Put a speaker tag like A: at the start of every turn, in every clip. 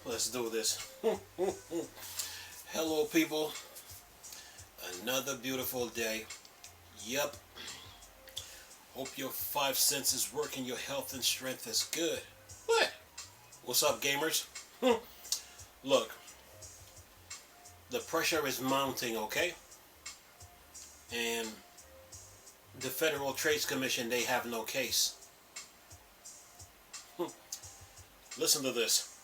A: Let's do this. Hello, people. Another beautiful day. Yep. Hope your five senses working. Your health and strength is good. What? What's up, gamers? Look, the pressure is mounting, okay? And the Federal Trade Commission, they have no case. Listen to this.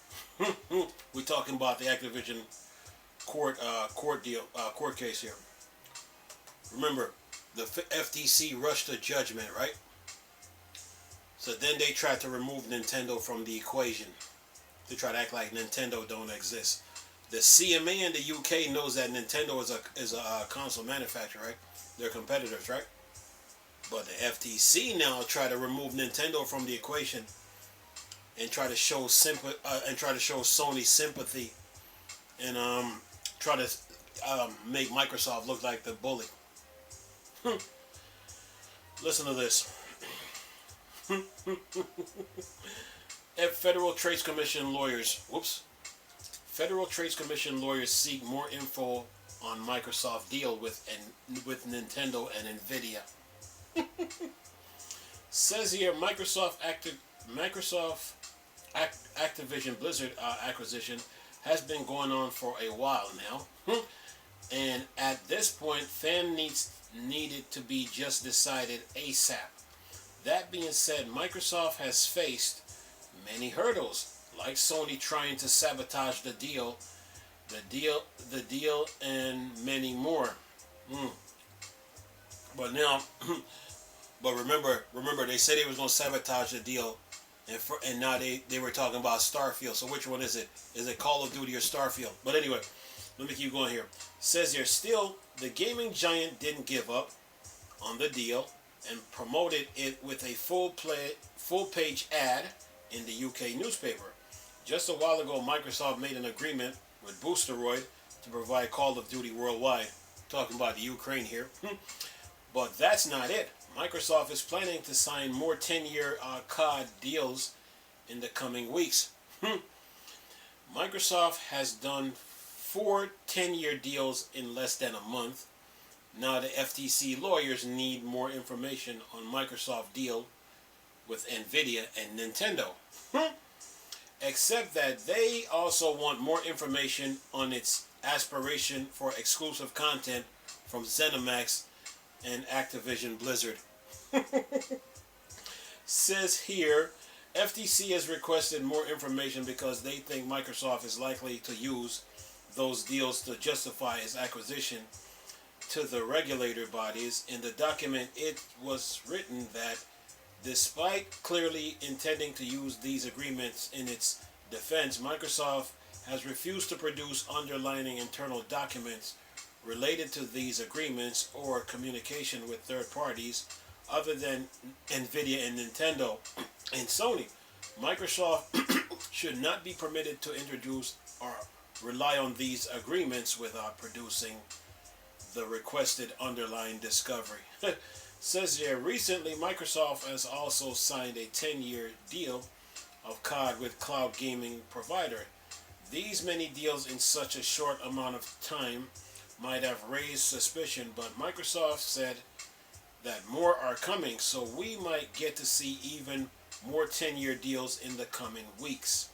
A: We're talking about the Activision court case here. Remember, the FTC rushed to judgment, right? So then they tried to remove Nintendo from the equation. They try to act like Nintendo don't exist. The CMA in the UK knows that Nintendo is a console manufacturer, right? They're competitors, right? But the FTC now try to remove Nintendo from the equation and try to show Sony sympathy and try to make Microsoft look like the bully. Listen to this. Federal Trade Commission lawyers seek more info on Microsoft deal with Nintendo and Nvidia. Says here, Activision Blizzard acquisition has been going on for a while now, and at this point, fan needed to be just decided ASAP. That being said, Microsoft has faced many hurdles, like Sony trying to sabotage the deal, and many more. But now, remember, they said they was gonna sabotage the deal, and now they were talking about Starfield. So which one is it? Is it Call of Duty or Starfield? But anyway, let me keep going here. Says here, still, the gaming giant didn't give up on the deal and promoted it with a full-page ad in the UK newspaper. Just a while ago, Microsoft made an agreement with Boosteroid to provide Call of Duty worldwide. Talking about the Ukraine here. But that's not it. Microsoft is planning to sign more 10-year COD deals in the coming weeks. Microsoft has done 4 10-year deals in less than a month. Now the FTC lawyers need more information on Microsoft deal with Nvidia and Nintendo. Except that they also want more information on its aspiration for exclusive content from ZeniMax and Activision Blizzard. Says here, FTC has requested more information because they think Microsoft is likely to use those deals to justify its acquisition to the regulator bodies. In the document, it was written that despite clearly intending to use these agreements in its defense, Microsoft has refused to produce underlying internal documents related to these agreements or communication with third parties other than Nvidia and Nintendo and Sony. Microsoft should not be permitted to introduce or rely on these agreements without producing the requested underlying discovery. Says here, recently Microsoft has also signed a 10-year deal of COD with cloud gaming provider. These many deals in such a short amount of time might have raised suspicion, but Microsoft said that more are coming, so we might get to see even more 10-year deals in the coming weeks.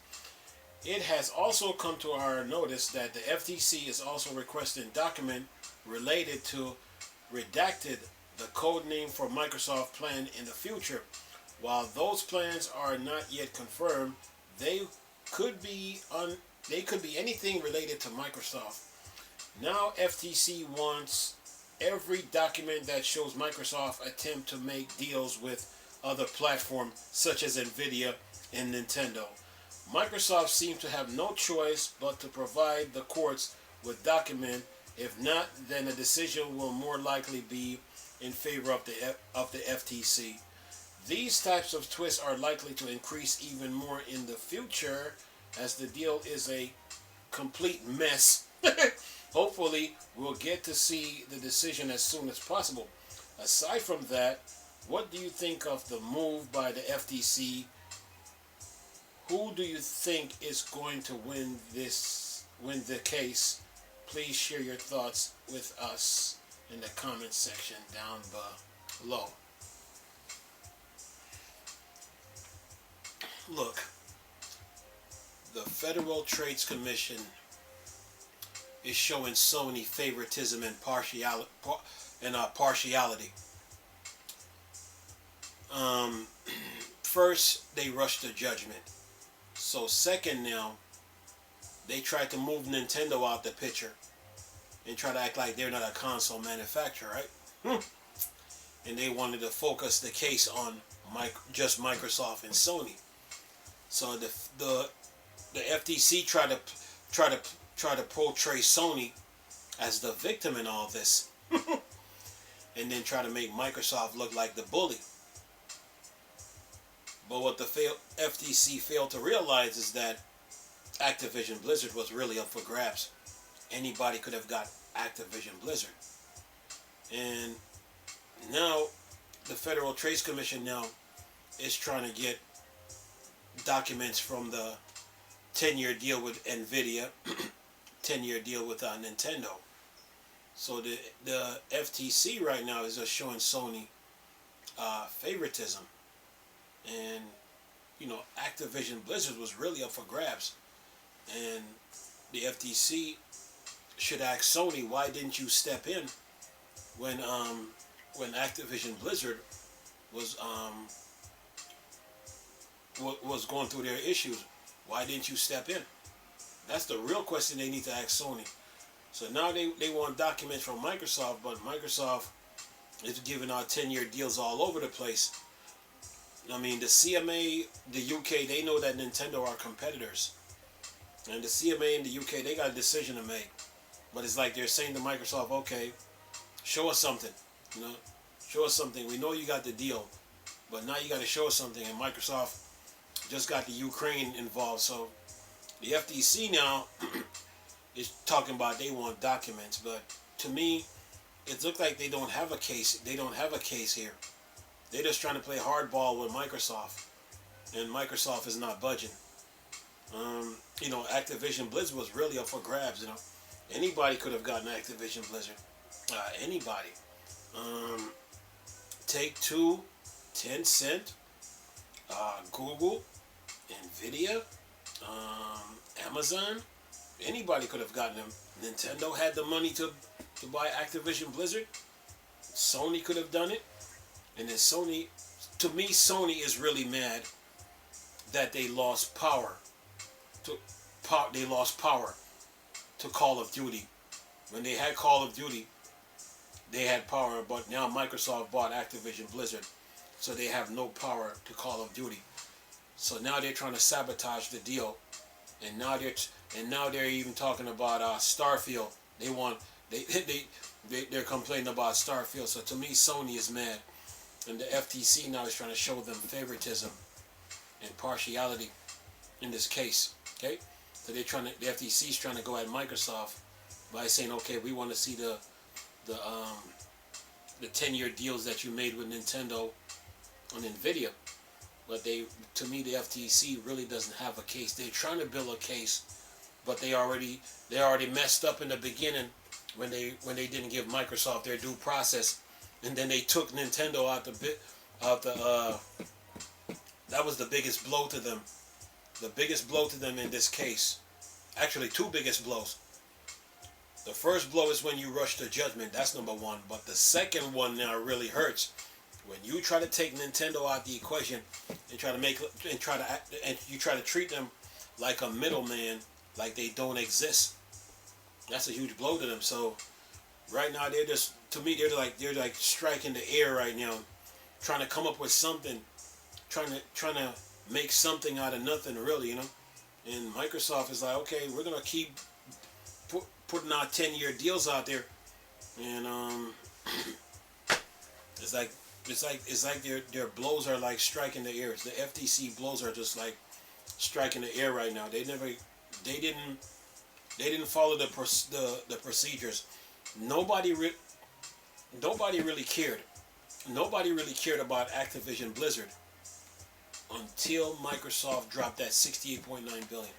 A: It has also come to our notice that the FTC is also requesting document related to Redacted, the code name for Microsoft plan in the future. While those plans are not yet confirmed, they could be anything related to Microsoft. Now FTC wants every document that shows Microsoft attempt to make deals with other platforms such as Nvidia and Nintendo. Microsoft seems to have no choice but to provide the courts with document. If not, then a decision will more likely be in favor of the FTC. These types of twists are likely to increase even more in the future as the deal is a complete mess. Hopefully, we'll get to see the decision as soon as possible. Aside from that, what do you think of the move by the FTC Who do you think is going to win the case? Please share your thoughts with us in the comment section down below. Look, the Federal Trade Commission is showing Sony favoritism and partiality. First, they rushed to judgment. So second, now they tried to move Nintendo out the picture and try to act like they're not a console manufacturer, right? And they wanted to focus the case on just Microsoft and Sony. So the FTC tried to portray Sony as the victim in all this, and then try to make Microsoft look like the bully. But what the FTC failed to realize is that Activision Blizzard was really up for grabs. Anybody could have got Activision Blizzard. And now the Federal Trade Commission now is trying to get documents from the 10-year deal with Nvidia, 10-year deal with Nintendo. So the FTC right now is just showing Sony favoritism. And, you know, Activision Blizzard was really up for grabs. And the FTC should ask Sony, why didn't you step in when Activision Blizzard was going through their issues? Why didn't you step in? That's the real question they need to ask Sony. So now they want documents from Microsoft, but Microsoft is giving out 10-year deals all over the place. I mean, the CMA, the UK, they know that Nintendo are competitors. And the CMA in the UK, they got a decision to make. But it's like they're saying to Microsoft, okay, show us something. You know, show us something. We know you got the deal, but now you got to show us something. And Microsoft just got the Ukraine involved. So the FTC now is talking about they want documents. But to me, it looks like they don't have a case. They don't have a case here. They're just trying to play hardball with Microsoft. And Microsoft is not budging. You know, Activision Blizzard was really up for grabs. You know, anybody could have gotten Activision Blizzard. Anybody. Take-Two, Tencent, Google, Nvidia, Amazon. Anybody could have gotten them. Nintendo had the money to buy Activision Blizzard. Sony could have done it. And then Sony, to me, Sony is really mad that they lost power. They lost power to Call of Duty. When they had Call of Duty, they had power, but now Microsoft bought Activision Blizzard, so they have no power to Call of Duty. So now they're trying to sabotage the deal, and now they're even talking about Starfield. They're complaining about Starfield. So to me, Sony is mad, and the FTC now is trying to show them favoritism and partiality in this case. Okay, so the FTC is trying to go at Microsoft by saying, okay, we want to see the 10-year deals that you made with Nintendo and Nvidia. But to me, the FTC really doesn't have a case. They're trying to build a case, but they already messed up in the beginning when they didn't give Microsoft their due process, and then they took Nintendo that was the biggest blow to them. The biggest blow to them in this case. Actually, two biggest blows. The first blow is when you rush to judgment. That's number one. But the second one now really hurts. When you try to take Nintendo out the equation and try to treat them like a middleman, like they don't exist. That's a huge blow to them. So right now they're like striking the air right now, trying to come up with something, trying to make something out of nothing, really, you know. And Microsoft is like, okay, we're gonna keep putting out 10-year deals out there, and it's like their blows are like striking the air. The FTC blows are just like striking the air right now. They didn't follow the procedures. Nobody really cared. Nobody really cared about Activision Blizzard. until Microsoft dropped that 68.9 billion.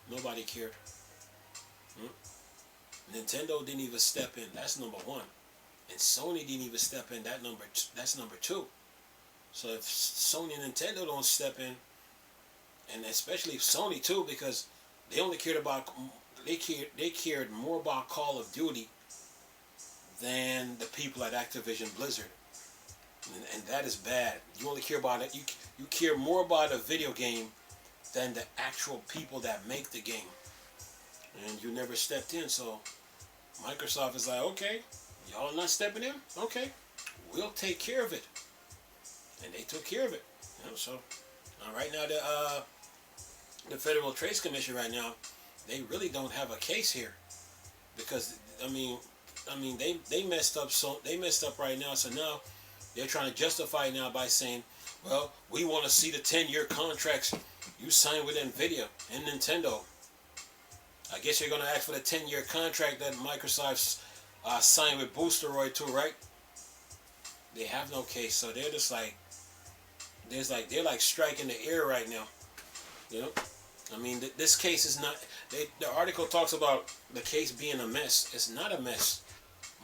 A: Nobody cared. Nintendo didn't even step in. That's number one. And Sony didn't even step in. That's number two. So if Sony and Nintendo don't step in, and especially Sony too, because they only cared about they cared more about Call of Duty than the people at Activision Blizzard, and that is bad. You only care about it. You care more about a video game than the actual people that make the game, and you never stepped in. So Microsoft is like, okay, y'all not stepping in. Okay, we'll take care of it, and they took care of it. So right now the Federal Trade Commission right now, they really don't have a case here, because I mean they messed up. So they messed up right now. So now they're trying to justify it now by saying, well, we want to see the 10-year contracts you signed with Nvidia and Nintendo. I guess you're going to ask for the 10-year contract that Microsoft signed with Boosteroid too, right? They have no case, so they're just like, they're like striking the air right now. You know, I mean, this case is not. The article talks about the case being a mess. It's not a mess.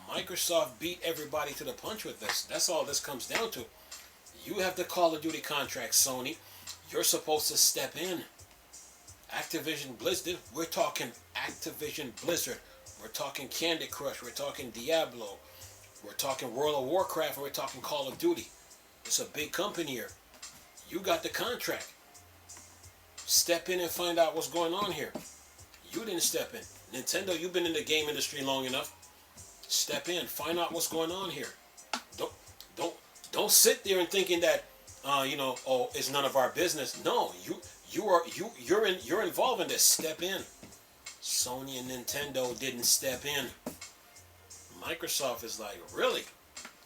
A: Microsoft beat everybody to the punch with this. That's all this comes down to. You have the Call of Duty contract, Sony. You're supposed to step in. Activision Blizzard. We're talking Activision Blizzard. We're talking Candy Crush. We're talking Diablo. We're talking World of Warcraft. And we're talking Call of Duty. It's a big company here. You got the contract. Step in and find out what's going on here. You didn't step in. Nintendo, you've been in the game industry long enough. Step in. Find out what's going on here. Don't sit there and thinking that oh, it's none of our business. No, you're involved in this. Step in. Sony and Nintendo didn't step in. Microsoft is like, really?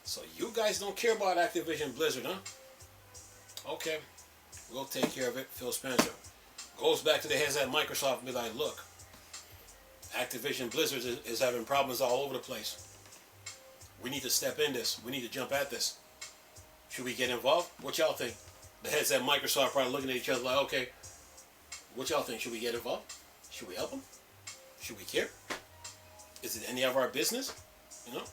A: So you guys don't care about Activision Blizzard, huh? Okay, we'll take care of it. Phil Spencer goes back to the heads at Microsoft and be like, look, Activision Blizzard is having problems all over the place. We need to step in this. We need to jump at this. Should we get involved? What y'all think? The heads at Microsoft probably looking at each other like, okay, what y'all think? Should we get involved? Should we help them? Should we care? Is it any of our business? You know?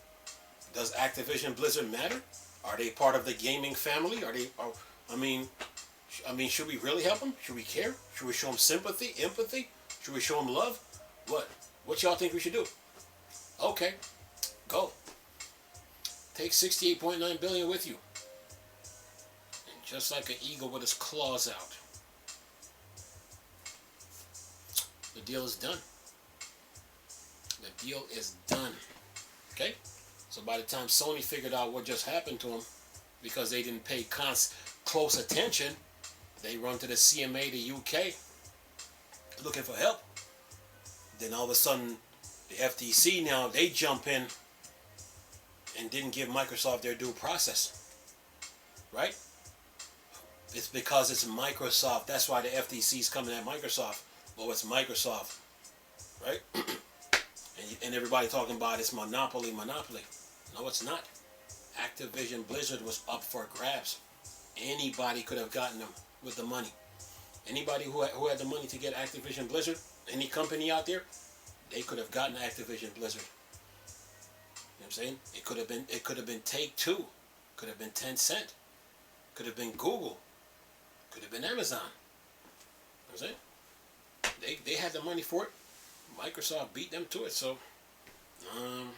A: Does Activision Blizzard matter? Are they part of the gaming family? I mean, should we really help them? Should we care? Should we show them sympathy, empathy? Should we show them love? What y'all think we should do? Okay, go. Take 68.9 billion with you. And just like an eagle with his claws out. The deal is done. The deal is done. Okay? So by the time Sony figured out what just happened to them, because they didn't pay close attention, they run to the CMA, the UK, looking for help. Then all of a sudden, the FTC now, they jump in and didn't give Microsoft their due process. Right? It's because it's Microsoft. That's why the FTC is coming at Microsoft. Well, it's Microsoft. Right? and everybody talking about it's monopoly. No, it's not. Activision Blizzard was up for grabs. Anybody could have gotten them with the money. Anybody who had the money to get Activision Blizzard, any company out there, they could have gotten Activision Blizzard. You know what I'm saying? It could have been Take-Two, could have been Tencent, could have been Google, could have been Amazon. You know what I'm saying? They had the money for it. Microsoft beat them to it. So, and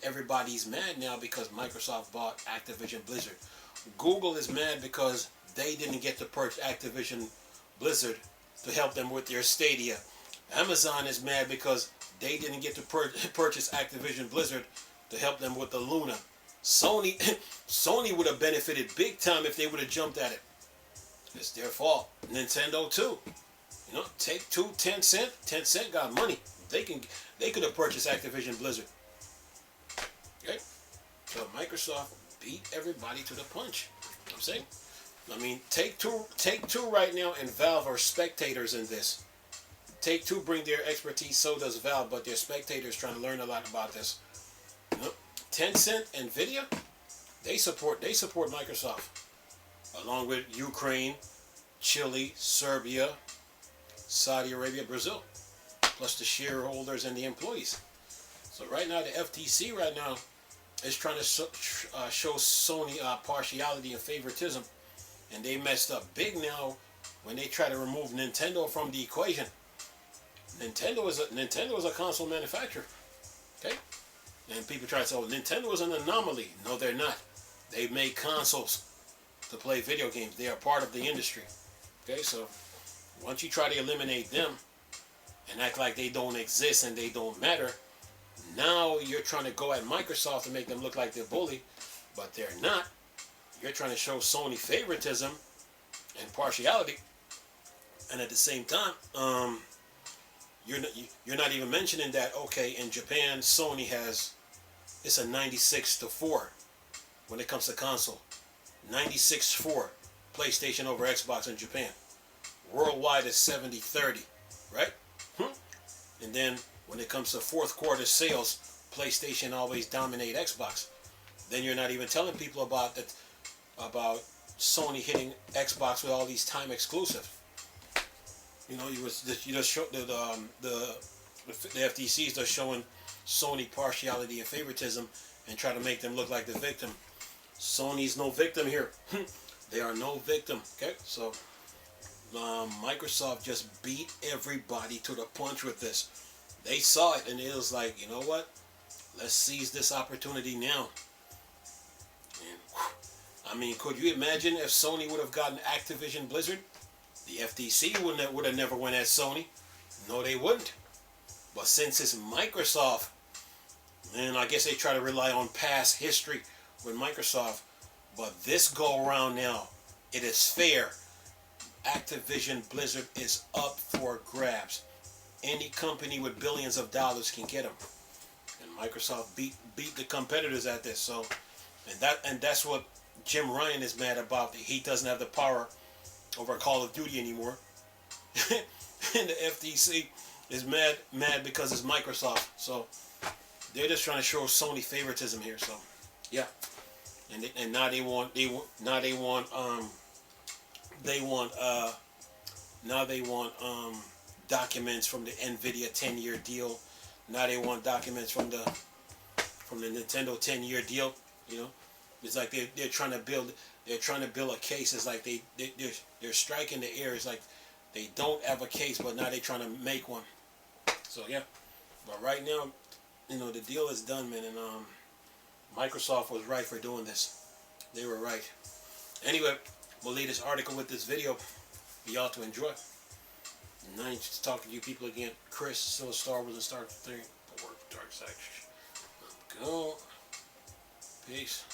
A: everybody's mad now because Microsoft bought Activision Blizzard. Google is mad because they didn't get to purchase Activision Blizzard to help them with their Stadia. Amazon is mad because they didn't get to purchase Activision Blizzard to help them with the Luna. Sony would have benefited big time if they would have jumped at it. It's their fault. Nintendo too. You know, Take-Two, Tencent got money. They could have purchased Activision Blizzard. Okay? So Microsoft beat everybody to the punch. You know what I'm saying? I mean, Take-Two right now and Valve are spectators in this. Take-Two bring their expertise, so does Valve, but they're spectators trying to learn a lot about this. You know? Tencent, Nvidia, they support Microsoft. along with Ukraine, Chile, Serbia, Saudi Arabia, Brazil, plus the shareholders and the employees. So right now, the FTC right now is trying to show Sony partiality and favoritism, and they messed up big now when they try to remove Nintendo from the equation. Nintendo is a console manufacturer, okay? And people try to say, "Oh, Nintendo is an anomaly." No, they're not. They make consoles to play video games. They are part of the industry, okay? So once you try to eliminate them and act like they don't exist and they don't matter, now you're trying to go at Microsoft to make them look like they're bully, but they're not. You're trying to show Sony favoritism and partiality, and at the same time, you're not even mentioning that, okay, in Japan, Sony it's a 96-4 when it comes to console. 96-4 PlayStation over Xbox in Japan. Worldwide is 70-30, right? And then when it comes to fourth quarter sales, PlayStation always dominate Xbox. Then you're not even telling people about Sony hitting Xbox with all these time exclusive. You know, you just show the FTC is just showing Sony partiality and favoritism and try to make them look like the victim. Sony's no victim here. They are no victim. Okay, so Microsoft just beat everybody to the punch with this. They saw it and it was like, you know what? Let's seize this opportunity now. And, I mean, could you imagine if Sony would have gotten Activision Blizzard? The FTC would have never went at Sony. No, they wouldn't. But since it's Microsoft, then I guess they try to rely on past history with Microsoft. But this go around now, it is fair. Activision Blizzard is up for grabs. Any company with billions of dollars can get them. And Microsoft beat the competitors at this. So, and that's what Jim Ryan is mad about. He doesn't have the power over Call of Duty anymore. And the FTC is mad because it's Microsoft. So they're just trying to show Sony favoritism here. So yeah, and now they want documents from the Nvidia 10-year deal. Now they want documents from the Nintendo 10-year deal. You know, it's like they're trying to build a case. It's like they're striking the air. It's like they don't have a case, but now they're trying to make one. So yeah, but right now, you know, the deal is done, man, and Microsoft was right for doing this. They were right. Anyway, we'll leave this article with this video for y'all to enjoy. Nice talking to you people again. Chris, still Star Wars and Star 3. Dark Side. Go. Peace.